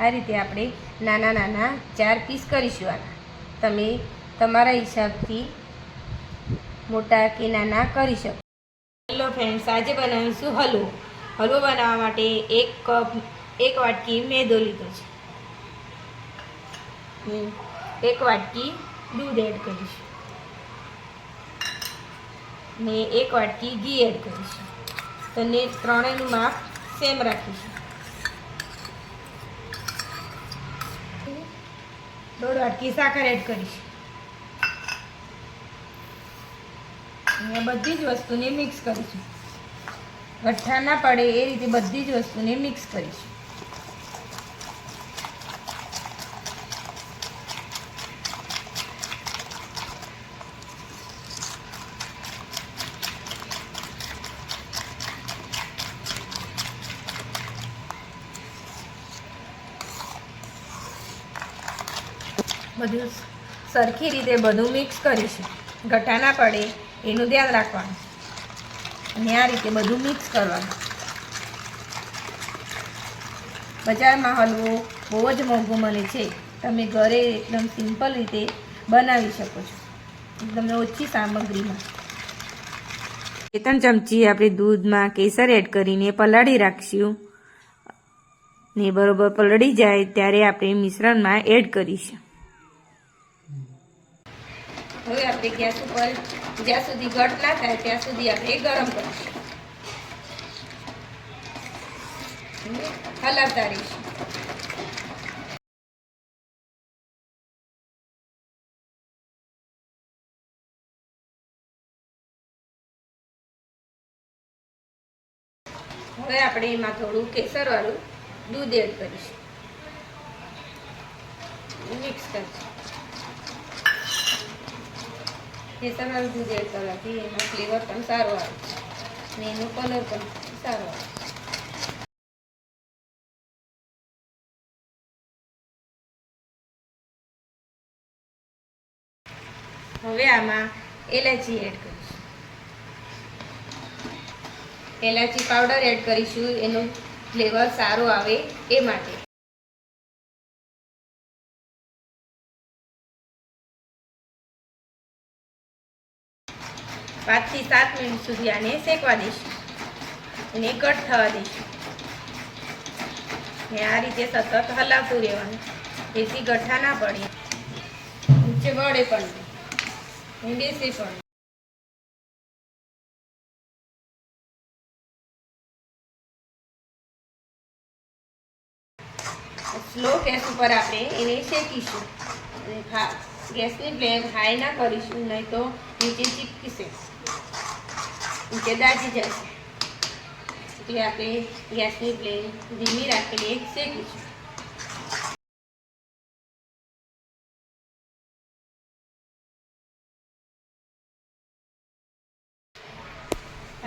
આ રીતે આપણે નાના નાના 4 પીસ કરીશું. આના તમે તમારા હિસાબથી મોટા કે નાના કરી શકો. હેલો ફ્રેન્ડ્સ, આજે બનાવીશું હલવો. હલવો બનાવવા માટે 1 કપ 1 વાટકી મેદો લીધો છે. 1 વાટકી દૂધ એડ કરીશું ને 1 વાટકી ઘી એડ કરીશું. તો ત્રણેયનું માપ સેમ રાખીશું. 1.5 વાટકી સાકર એડ કરીશું. અને બધી જ વસ્તુને મિક્સ કરીશું. ગઠ્ઠા ના પડે એ રીતે બધી જ વસ્તુને મિક્સ કરીશું. બધું સરખી રીતે બધું મિક્સ કરીશું. ગઠ્ઠા ના પડે એનું ધ્યાન રાખવાનું અને આ રીતે બધું મિક્સ કરવાનું. બજારમાં હલવો બહુ જ મોંઘો મળે છે. તમે ઘરે એકદમ સિમ્પલ રીતે બનાવી શકો છો, એકદમ ઓછી સામગ્રીમાં. 2-3 ચમચી આપણે દૂધમાં કેસર એડ કરીને પલાળી રાખશું ને બરોબર પલળી જાય ત્યારે આપણે મિશ્રણમાં એડ કરીશું. હવે આપણે ગેસ ઉપર જ્યાં સુધી ઘટ ના થાય ત્યાં સુધી આપણે ગરમ કરીશું. હલાવતા રહીશું. હવે આપણે એમાં થોડું કેસરવાળું દૂધ એડ કરીશું. મિક્સ કરીશું. કેસરવાળું દૂધ એડ કરવાથી એનો ફ્લેવર પણ સારો આવે છે અને એનો કલર પણ સારો આવે છે. હવે આમાં એલાચી એડ કરીશું. એલાચી પાવડર એડ કરીશું, એનો ફ્લેવર સારો આવે એ માટે. પાંચ થી 7 મિનિટ સુધી આને શેકવા દઈશું અને કટ થવા દઈશું. ને આ રીતે સતત હલાવતું રહેવાનું જેથી ગઠ્ઠા ના પડે, નીચે વળે પણ નહીં, બેસે પણ. સ્લો ગેસ ઉપર આપણે એને શેકીશું અને ગેસની ફ્લેમ હાઈ ના કરીશું, નહીં તો નીચે ચીપકીશે, નીચે દાજી જશે. એટલે આપણે ગેસની ફ્લેમ ધીમી રાખીને શેકીશું.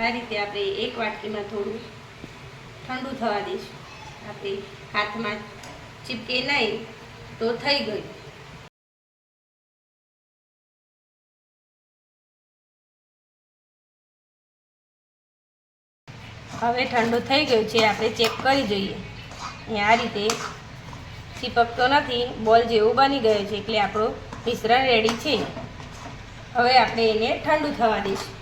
આ રીતે આપણે 1 વાટકીમાં થોડું ઠંડુ થવા દઈશું. આપણે હાથમાં ચીપકે નહીં તો થઈ ગયું. હવે ઠંડુ થઈ ગયું છે, આપણે ચેક કરી જોઈએ. આ રીતે ચીપકતો નથી, બોલ જેવું બની ગયું છે, એટલે આપણું મિશ્રણ રેડી છે. હવે આપણે એને ઠંડુ થવા દઈશું.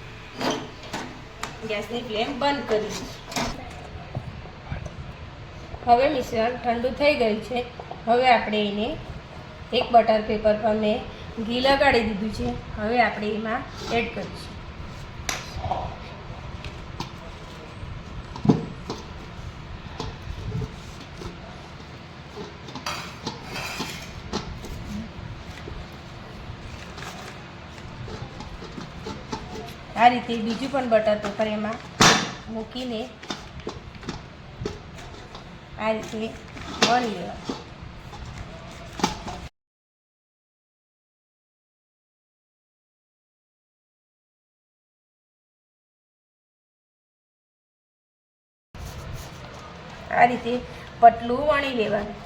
ગેસની ફ્લેમ બંધ કરી દઈશું. હવે મિશ્રણ ઠંડુ થઈ ગયું છે. હવે આપણે એને એક બટર પેપર પર મેં ઘી લગાડી દીધું છે. હવે આપણે એમાં એડ કરીશું. આ રીતે બીજું પણ બટર પેપર એમાં મૂકીને આ રીતે વળી લેવાનું. આ રીતે પતલું વણી લેવાનું.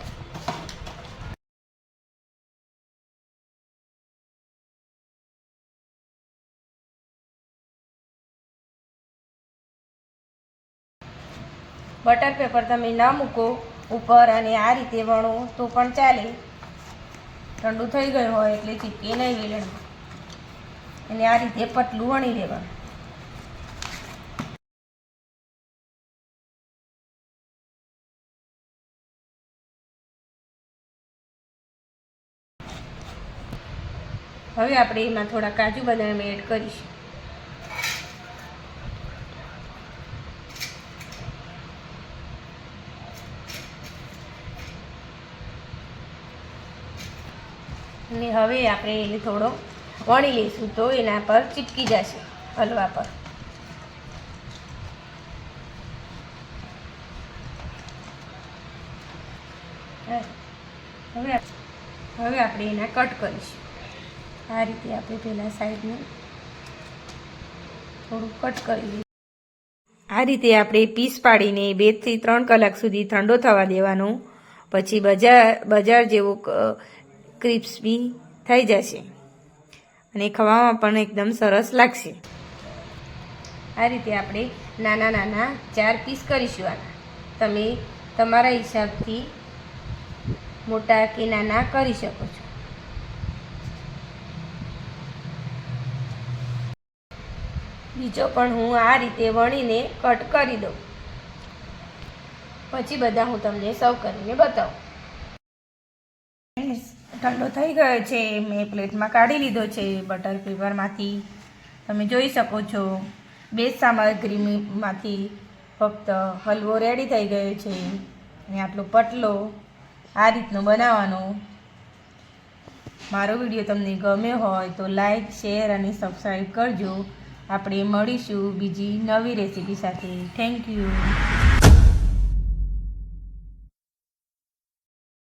બટર પેપર તમે ના મૂકો ઉપર અને આ રીતે વણો તો પણ ચાલે. ઠંડુ થઈ ગયું હોય એટલે ચીપકે નહીં વેલણમાં. અને આ રીતે પતલું વણી લેવાનું. હવે આપણે એમાં થોડા કાજુ બદામ એડ કરીશું. અને હવે આપણે એને થોડો વણી લઈશું તો એના પર ચીપકી જશે હલવા પર. હવે આપણે એના કટ કરીશું. આ રીતે આપણે પહેલાં સાઈડને થોડું કટ કરી લઈશું. આ રીતે આપણે પીસ પાડીને 2 થી 3 કલાક સુધી ઠંડો થવા દેવાનો. પછી બજાર જેવો ક્રિસ્પી થઈ જશે અને ખાવામાં પણ એકદમ સરસ લાગશે. આ રીતે આપણે નાના નાના 4 પીસ કરીશું. આના તમે તમારા હિસાબથી મોટા કે નાના કરી શકો છો. બીજો પણ હું આ રીતે વણીને કટ કરી દઉં. પછી બધા હું તમને સર્વ કરીને બતાવું. ઠંડો થઈ ગયો છે. મેં પ્લેટમાં કાઢી લીધો છે બટર પેપરમાંથી. તમે જોઈ શકો છો 2 સામગ્રીમાંથી ફક્ત હલવો રેડી થઈ ગયો છે. અને આટલો પતલો આ રીતનો બનાવવાનો. મારો વિડીયો તમને ગમ્યો હોય તો લાઈક, શેર અને સબસ્ક્રાઈબ કરજો. આપણે મળીશું બીજી નવી રેસીપી સાથે. Thank you.